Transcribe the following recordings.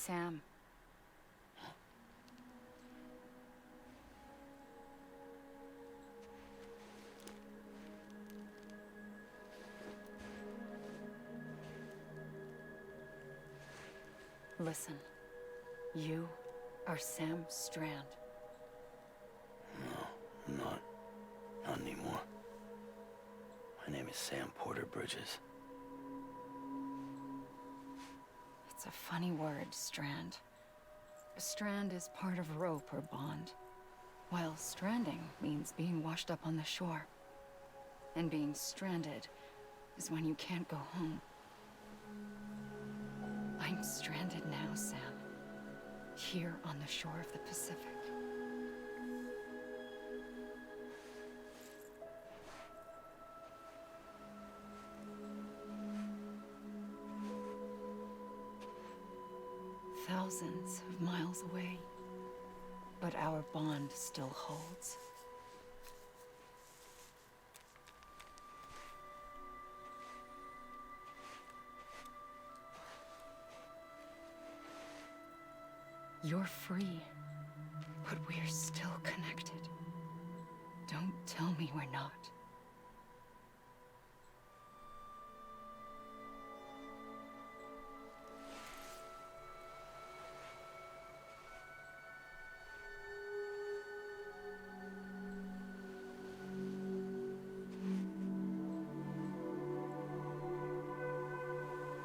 Sam. Listen, you are Sam Strand. No, I'm not. Not anymore. My name is Sam Porter Bridges. It's a funny word, Strand. A strand is part of rope or bond, while stranding means being washed up on the shore. And being stranded is when you can't go home. I'm stranded now, Sam. Here on the shore of the Pacific. Thousands of miles away, but our bond still holds. You're free, but we're still connected. Don't tell me we're not.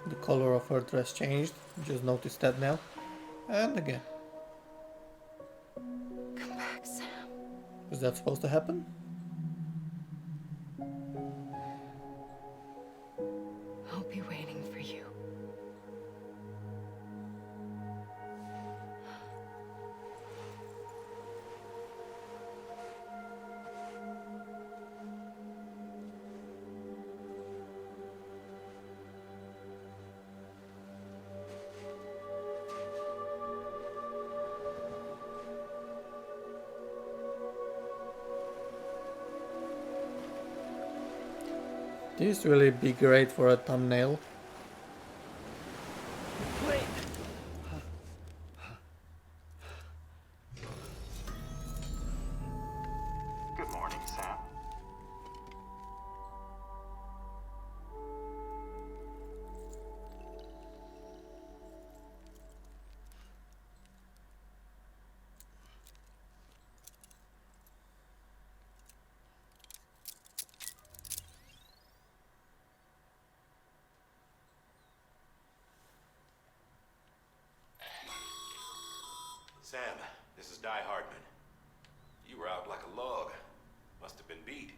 The color of her dress changed. Just noticed that now. And again. Come back, Sam. Is that supposed to happen? I'll be waiting for you. This really be great for a thumbnail. Wait! Good morning, Sam. Sam, this is Di Hardman. You were out like a log. Must have been beat.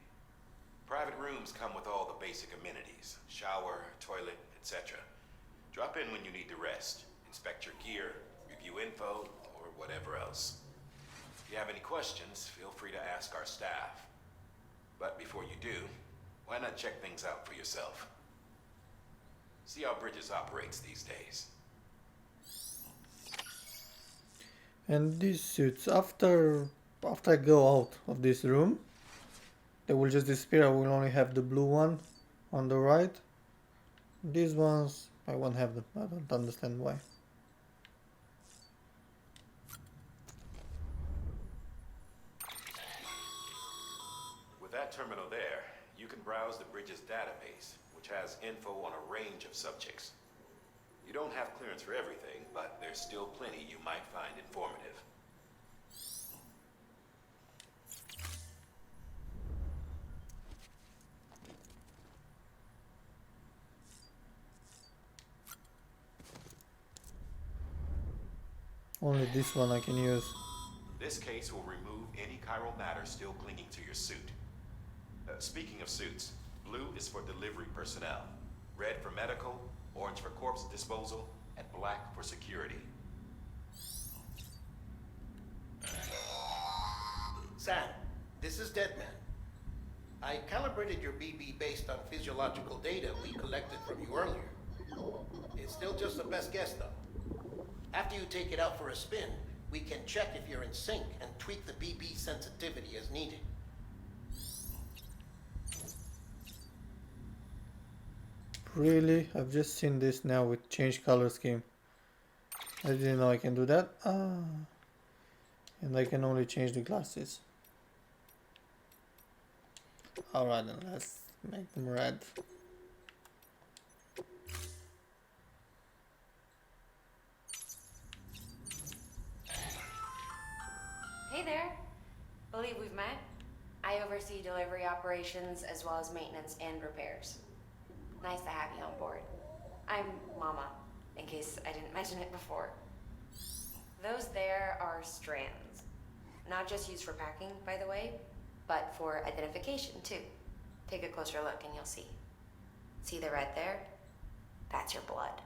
Private rooms come with all the basic amenities. Shower, toilet, etc. Drop in when you need to rest. Inspect your gear, review info, or whatever else. If you have any questions, feel free to ask our staff. But before you do, why not check things out for yourself? See how Bridges operates these days. And these suits, after I go out of this room, they will just disappear. I will only have the blue one on the right. These ones, I won't have them. I don't understand why. With that terminal there, you can browse the Bridges database, which has info on a range of subjects. You don't have clearance for everything, but there's still plenty you might find informative. Only this one I can use. This case will remove any chiral matter still clinging to your suit. Speaking of suits, blue is for delivery personnel, red for medical, orange for corpse disposal, and black for security. Sam, this is Deadman. I calibrated your BB based on physiological data we collected from you earlier. It's still just the best guess, though. After you take it out for a spin, we can check if you're in sync and tweak the BB sensitivity as needed. Really? I've just seen this now with change color scheme. I didn't know I can do that. Ah. And I can only change the glasses. Alright then, let's make them red. Hey there. Believe we've met. I oversee delivery operations as well as maintenance and repairs. Nice to have you on board. I'm Mama, in case I didn't mention it before. Those there are strands. Not just used for packing, by the way, but for identification too. Take a closer look and you'll see. See the red there? That's your blood.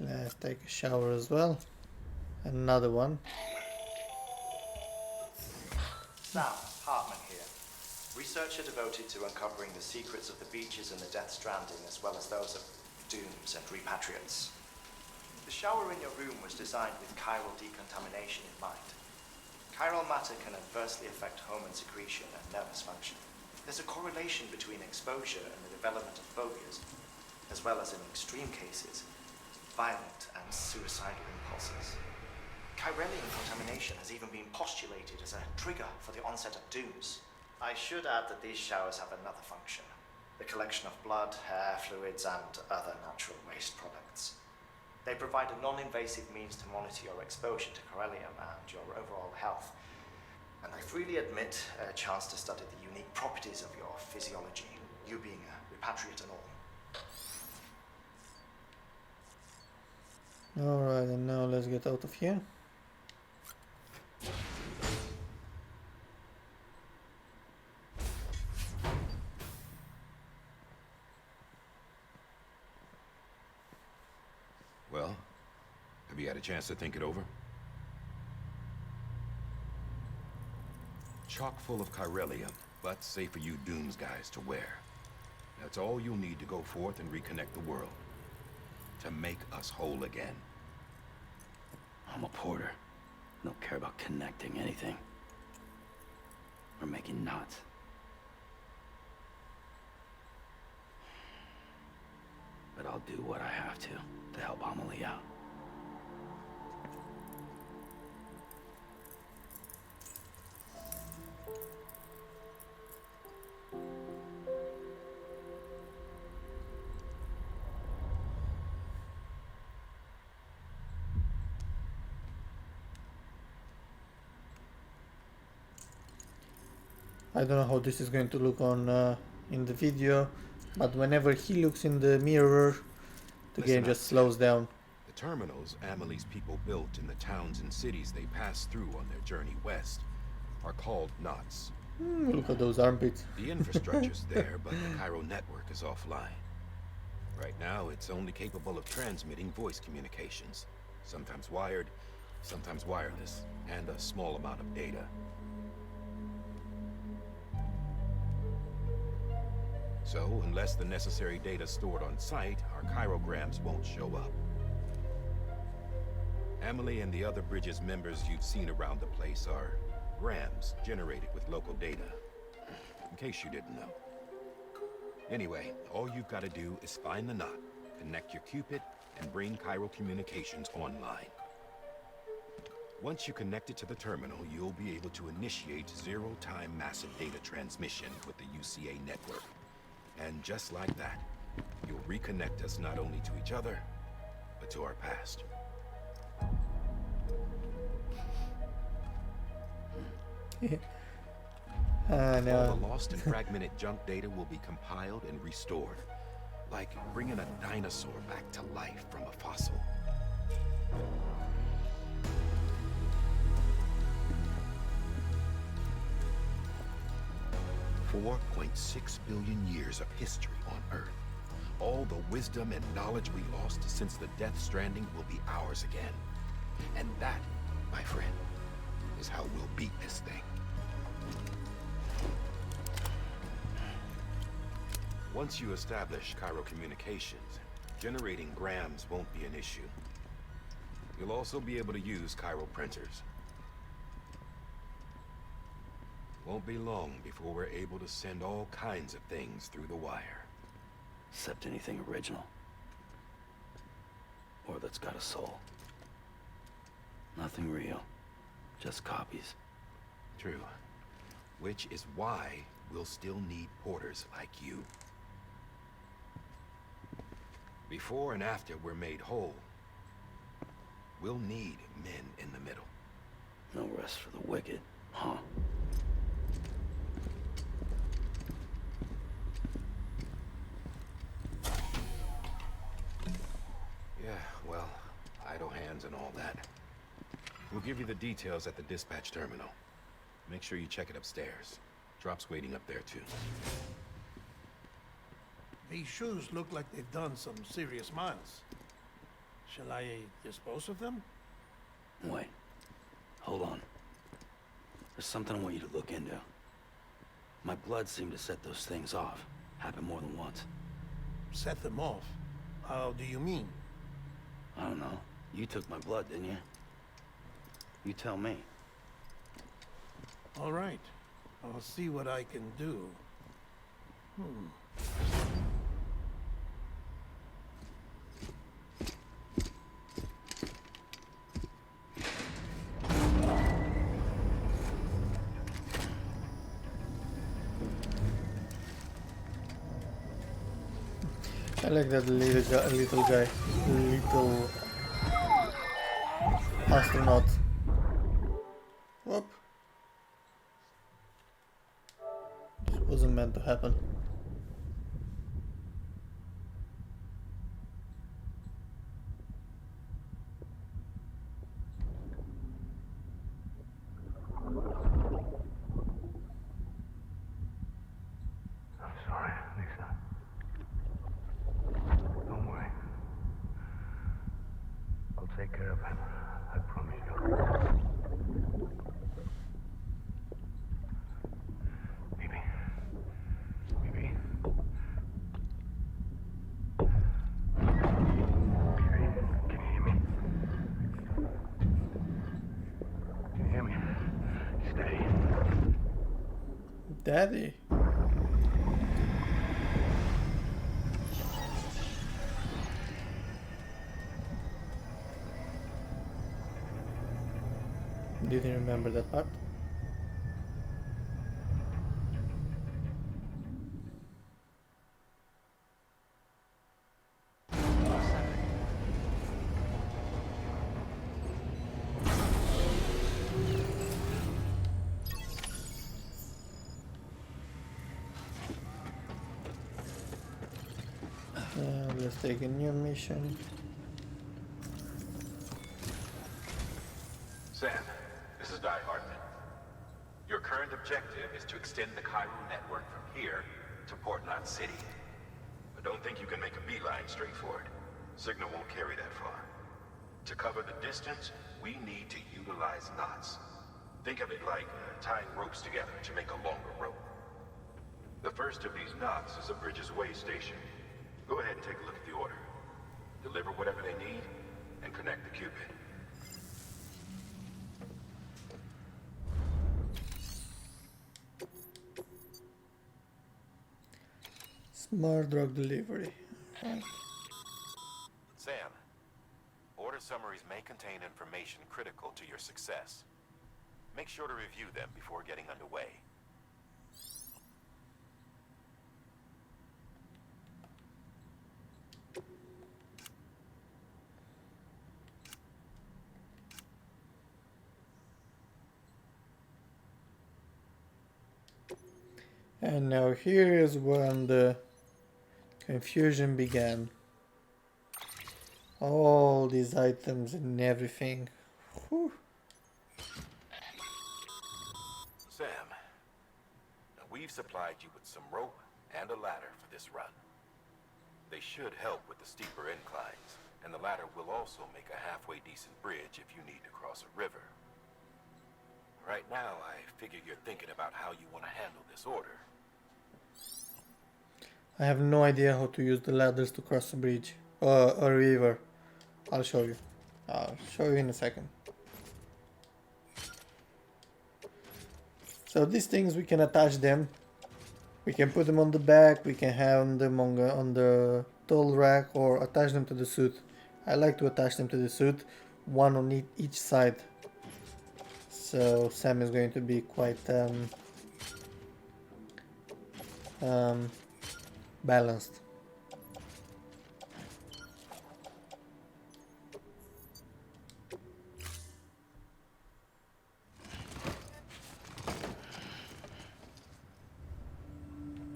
Let's take a shower as well. Another one. Sam Hartman here, researcher devoted to uncovering the secrets of the beaches and the Death Stranding, as well as those of dooms and repatriates. The shower in your room was designed with chiral decontamination in mind. Chiral matter can adversely affect hormone secretion and nervous function. There's a correlation between exposure and the development of phobias, as well as in extreme cases, violent and suicidal impulses. Chiralian contamination has even been postulated as a trigger for the onset of dooms. I should add that these showers have another function: the collection of blood, hair, fluids, and other natural waste products. They provide a non-invasive means to monitor your exposure to chiralium and your overall health. And I freely admit a chance to study the unique properties of your physiology, you being a repatriate and all. Alright, and now let's get out of here. Well, have you had a chance to think it over? Chock full of chiralium, but safe for you dooms guys to wear. That's all you'll need to go forth and reconnect the world. To make us whole again. I'm a porter. Don't care about connecting anything. Or making knots. But I'll do what I have to help Amelie out. I don't know how this is going to look on in the video, but whenever he looks in the mirror, the Listen game up, just Sam. slows down. The terminals Amelie's people built in the towns and cities they passed through on their journey west are called knots. Look at those armpits. The infrastructure's there, but the Cairo network is offline. Right now, it's only capable of transmitting voice communications. Sometimes wired, sometimes wireless, and a small amount of data. So, unless the necessary data stored on site, our chirograms won't show up. Amelie and the other Bridges members you've seen around the place are grams generated with local data. In case you didn't know. Anyway, all you've got to do is find the knot, connect your Cupid, and bring Cairo communications online. Once you connect it to the terminal, you'll be able to initiate zero-time massive data transmission with the UCA network. And just like that, you'll reconnect us not only to each other, but to our past. All No. the lost and fragmented junk data will be compiled and restored, like bringing a dinosaur back to life from a fossil. $4.6 billion years of history on Earth. All the wisdom and knowledge we lost since the Death Stranding will be ours again. And that, my friend, is how we'll beat this thing. Once you establish Cairo communications, Generating grams won't be an issue. You'll also be able to use chiral printers. Won't be long before we're able to send all kinds of things through the wire. Except anything original. Or that's got a soul. Nothing real. Just copies. True. Which is why we'll still need porters like you. Before and after we're made whole, we'll need men in the middle. No rest for the wicked, huh? Yeah, well, idle hands and all that. We'll give you the details at the dispatch terminal. Make sure you check it upstairs. Drop's waiting up there too. These shoes look like they've done some serious miles. Shall I dispose of them? Wait. Hold on. There's something I want you to look into. My blood seemed to set those things off. Happened more than once. Set them off? How do you mean? I don't know. You took my blood, didn't you? You tell me. All right. I'll see what I can do. I like that little guy, little astronaut. Whoop. This wasn't meant to happen. I'm sorry, Lisa. Don't worry. I'll take care of him. I promise you. Maybe. Maybe. Can you hear me? Can you hear me? Steady. Daddy. Didn't remember that part. Let's take a new mission. Sam, this is Die Hartman. Your current objective is to extend the chiral network from here to Port Knot City. But don't think you can make a beeline straight for it. Signal won't carry that far. To cover the distance, we need to utilize knots. Think of it like tying ropes together to make a longer rope. The first of these knots is a Bridges Way station. Go ahead and take a look at the order. Deliver whatever they need, and connect the Cupid. Smart drug delivery. Right. Sam, order summaries may contain information critical to your success. Make sure to review them before getting underway. And now here is when the confusion began. All these items and everything. Whew. Sam, we've supplied you with some rope and a ladder for this run. They should help with the steeper inclines, and the ladder will also make a halfway decent bridge if you need to cross a river. Right now, I figure you're thinking about how you want to handle this order. I have no idea how to use the ladders to cross the bridge. A river. I'll show you. I'll show you in a second. So these things, we can attach them. We can put them on the back, we can have them on the tool rack, or attach them to the suit. I like to attach them to the suit, one on each side. So Sam is going to be quite balanced.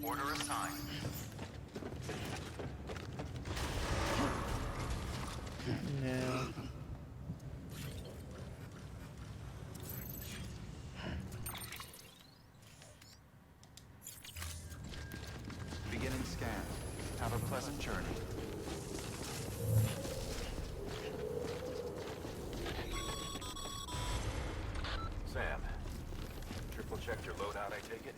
Order assigned. Yeah. Beginning scan. Have a pleasant journey. Sam, triple checked your loadout, I take it?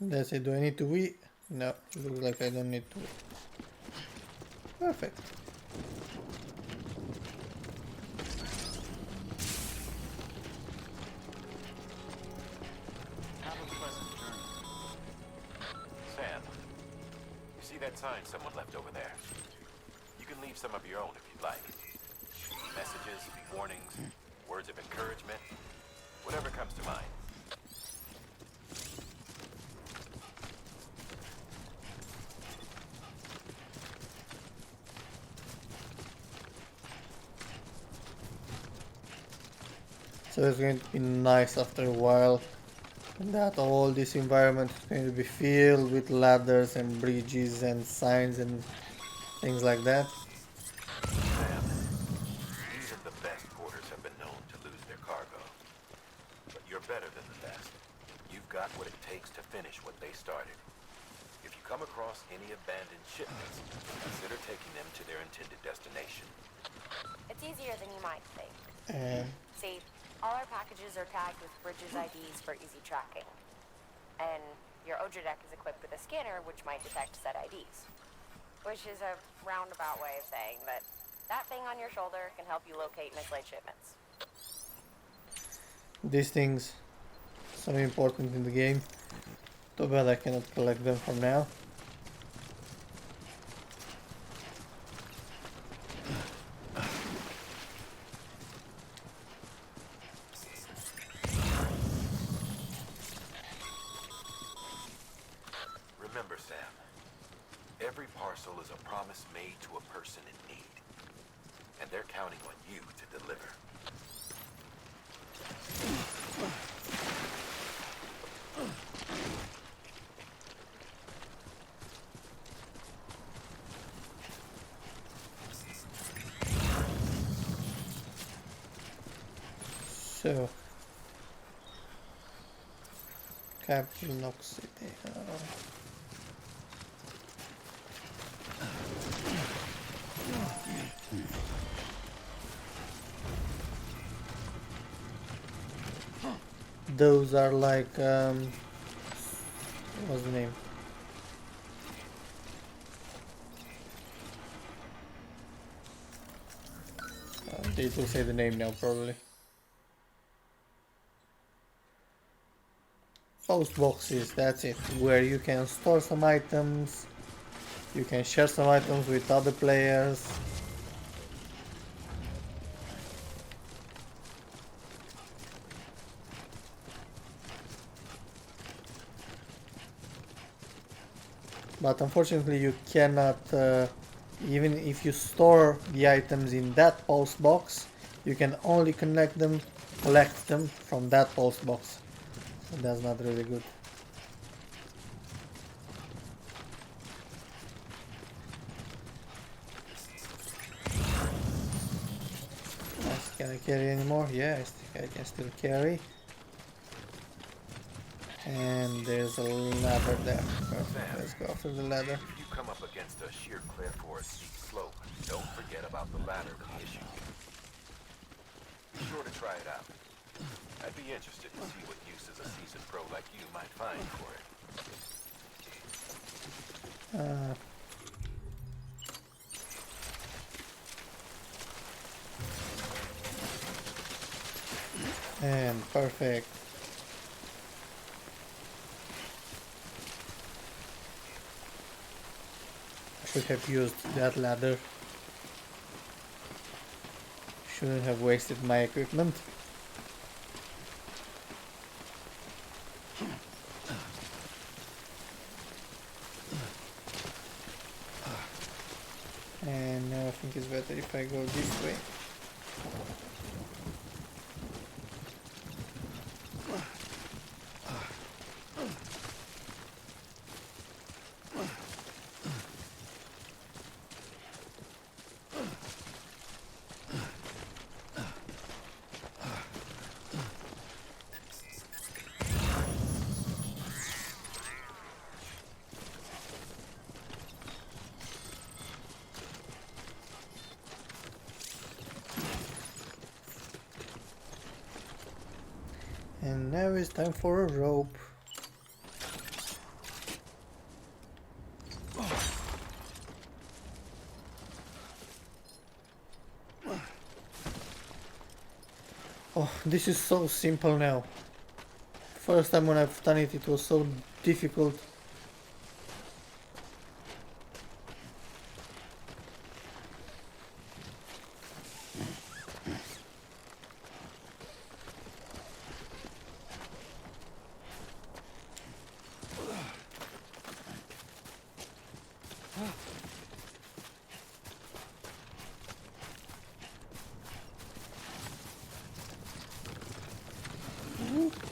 That's it. Do I need to eat? No, looks like I don't need to. Perfect. Have a pleasant journey. Sam, you see that sign someone left over there? You can leave some of your own if you'd like. Messages, warnings, words of encouragement, whatever comes to mind. So it's going to be nice after a while that all this environment is going to be filled with ladders and bridges and signs and things like that. Sam, even the best porters have been known to lose their cargo. But you're better than the best. You've got what it takes to finish what they started. If you come across any abandoned shipments, consider taking them to their intended destination. It's easier than you might think. And See, all our packages are tagged with Bridges IDs for easy tracking. And your Odra deck is equipped with a scanner which might detect said IDs. Which is a roundabout way of saying that that thing on your shoulder can help you locate mislaid shipments. these things so important in the game. Too bad I cannot collect them for now. Remember, Sam, every parcel is a promise made to a person in need. And they're counting on you to deliver. So, Capital Knox City. Those are like what's the name? It will say the name now probably. Post boxes, that's it, where you can store some items, you can share some items with other players. But unfortunately you cannot, even if you store the items in that post box, you can only collect them from that post box. So that's not really good. Can I carry anymore? Yeah, I think I can still carry. And there's a ladder there. Perfect. Let's go after the ladder. If you come up against a sheer cliff or a steep slope, don't forget about the ladder we issued you. Be sure to try it out. I'd be interested to see what uses a seasoned pro like you might find for it. And perfect. I should have used that ladder. Shouldn't have wasted my equipment. And now I think it's better if I go this way. And now it's time for a rope. Oh, this is so simple now. First time when I've done it, it was so difficult.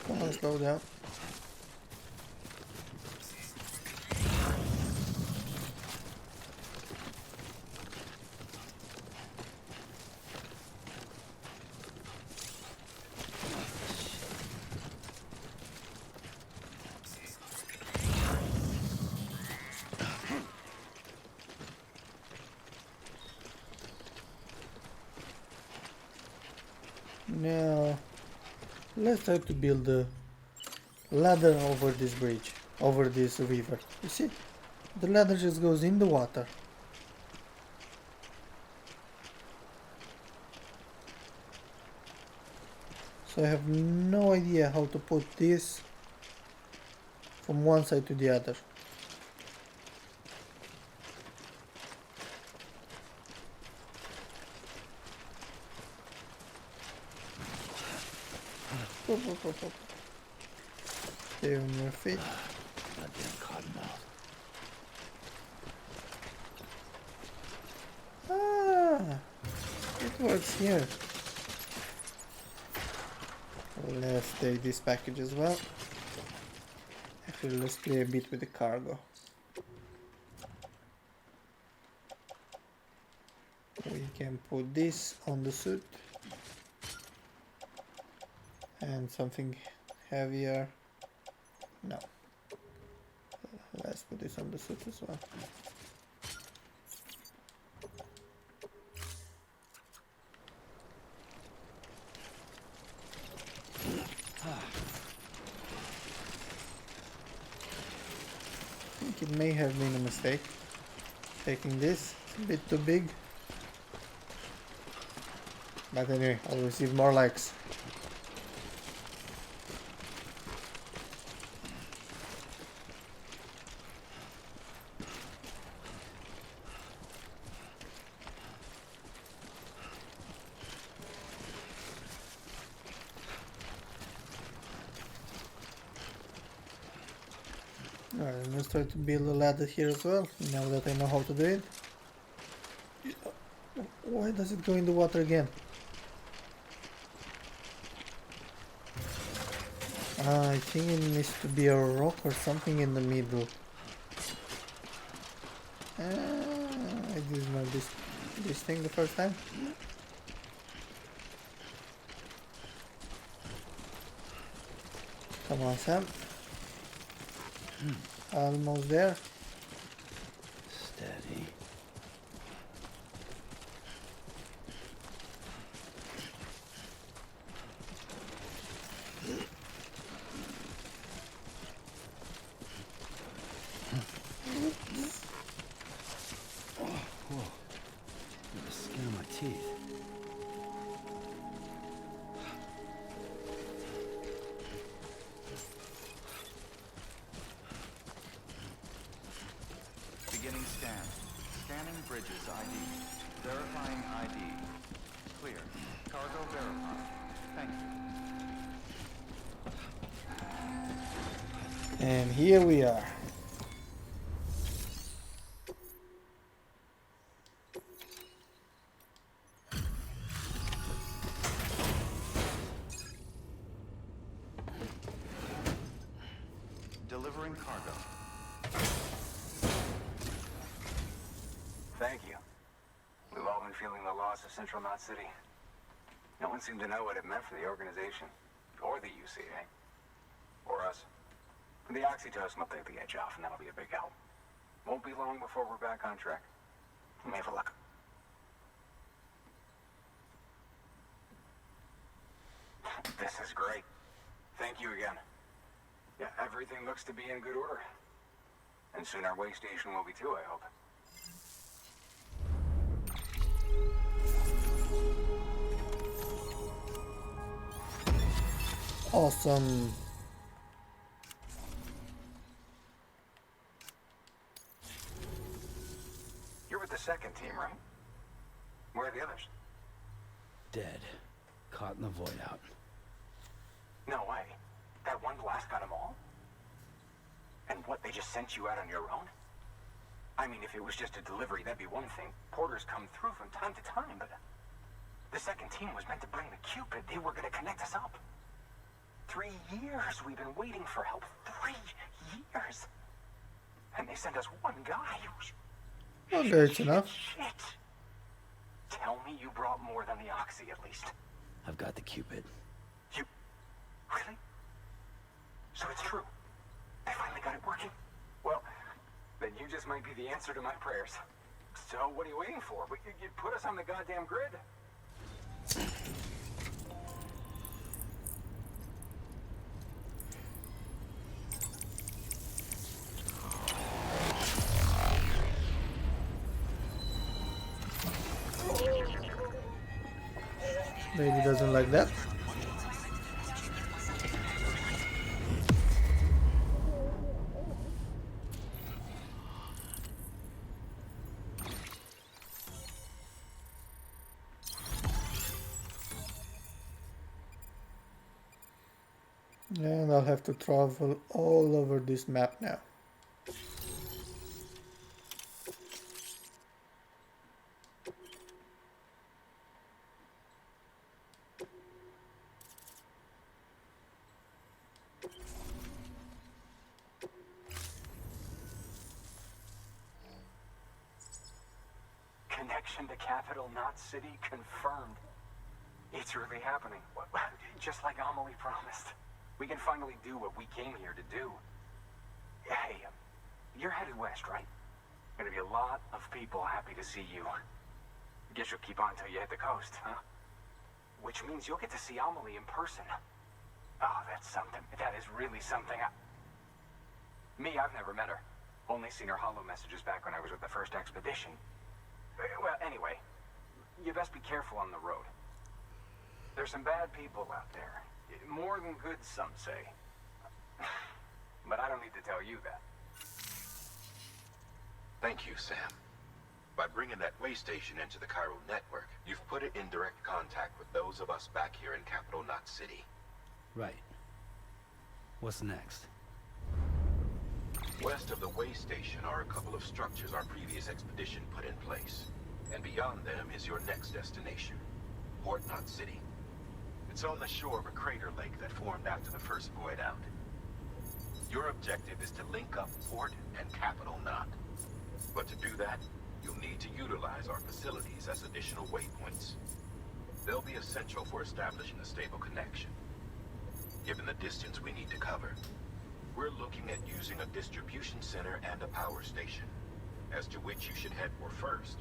Come on, slow down. Now, let's try to build a ladder over this bridge, over this river. You see, the ladder just goes in the water. So I have no idea how to put this from one side to the other. Stay on your feet. Goddamn cottonmouth. Ah, it works here. Let's take this package as well. Actually, let's play a bit with the cargo. We can put this on the suit. And something heavier. No. Let's put this on the suit as well. I think it may have been a mistake taking this. It's a bit too big. But anyway, I'll receive more likes. Alright, let's try to build a ladder here as well, now that I know how to do it. Why does it go in the water again? I think it needs to be a rock or something in the middle. I didn't know this thing the first time. Come on, Sam. Almost there. Steady. scan. Scanning bridges ID. Verifying ID. Clear. Cargo verified. Thank you. And here we are. Delivering cargo. Thank you. We've all been feeling the loss of Central Knot City. No one seemed to know what it meant for the organization, or the UCA, or us. The oxytocin will take the edge off, and that'll be a big help. Won't be long before we're back on track. May have luck. This is great. Thank you again. Yeah, everything looks to be in good order. And soon our way station will be too, I hope. Awesome. You're with the second team, right? Where are the others? Dead. Caught in the void out. No way. That one blast got them all? And what, they just sent you out on your own? I mean, if it was just a delivery, that'd be one thing. Porters come through from time to time, but the second team was meant to bring the Cupid. They were going to connect us up. 3 years we've been waiting for help. 3 years. And they sent us one guy. Okay, it's enough. Shit. Tell me you brought more than the Oxy, at least. I've got the Cupid. You... Really? So it's true. They finally got it working. Well, then you just might be the answer to my prayers. So what are you waiting for? You put us on the goddamn grid. Lady doesn't like that. And I'll have to travel all over this map now. Connection to Capital Knot City confirmed. It's really happening. Just like Amelie promised. We can finally do what we came here to do. Hey, you're headed west, right? Gonna be a lot of people happy to see you. Guess you'll keep on till you hit the coast, huh? Which means you'll get to see Amelie in person. Oh, that's something. That is really something. Me, I've never met her. Only seen her holo messages back when I was with the first expedition. Well, anyway, you best be careful on the road. There's some bad people out there. More than good, some say. But I don't need to tell you that. Thank you, Sam. By bringing that way station into the Cairo network, you've put it in direct contact with those of us back here in Capital Knot City. Right. What's next? West of the way station are a couple of structures our previous expedition put in place. And beyond them is your next destination, Port Knot City. It's on the shore of a crater lake that formed after the first void out. Your objective is to link up Port and Capital Knot. But to do that, you'll need to utilize our facilities as additional waypoints. They'll be essential for establishing a stable connection. Given the distance we need to cover, we're looking at using a distribution center and a power station, as to which you should head for first.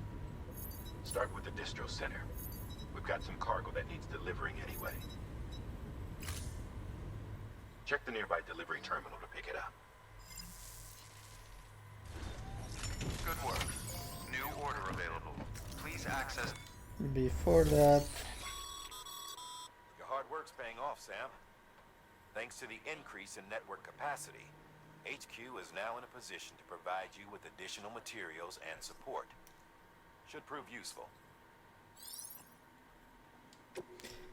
Start with the distro center. We've got some cargo that needs delivering anyway. Check the nearby delivery terminal to pick it up. Good work. New order available. Please access... Before that, Your hard work's paying off, Sam. Thanks to the increase in network capacity, HQ is now in a position to provide you with additional materials and support. Should prove useful.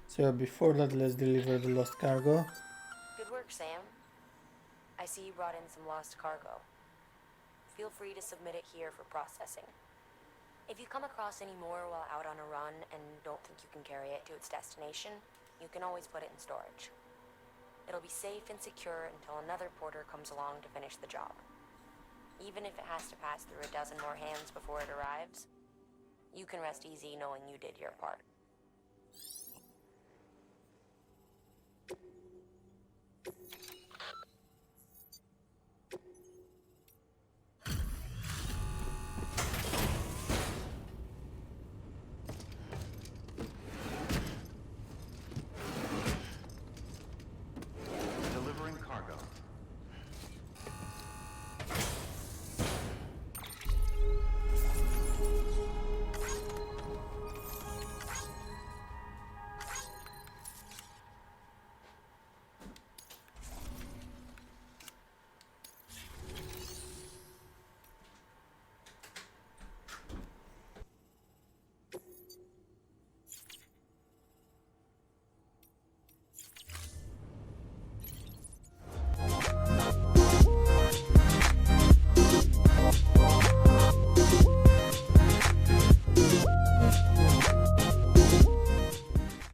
So before that, let's deliver the lost cargo. Good work, Sam. I see you brought in some lost cargo. Feel free to submit it here for processing. If you come across any more while out on a run and don't think you can carry it to its destination, you can always put it in storage. It'll be safe and secure until another porter comes along to finish the job. Even if it has to pass through a dozen more hands before it arrives, you can rest easy knowing you did your part.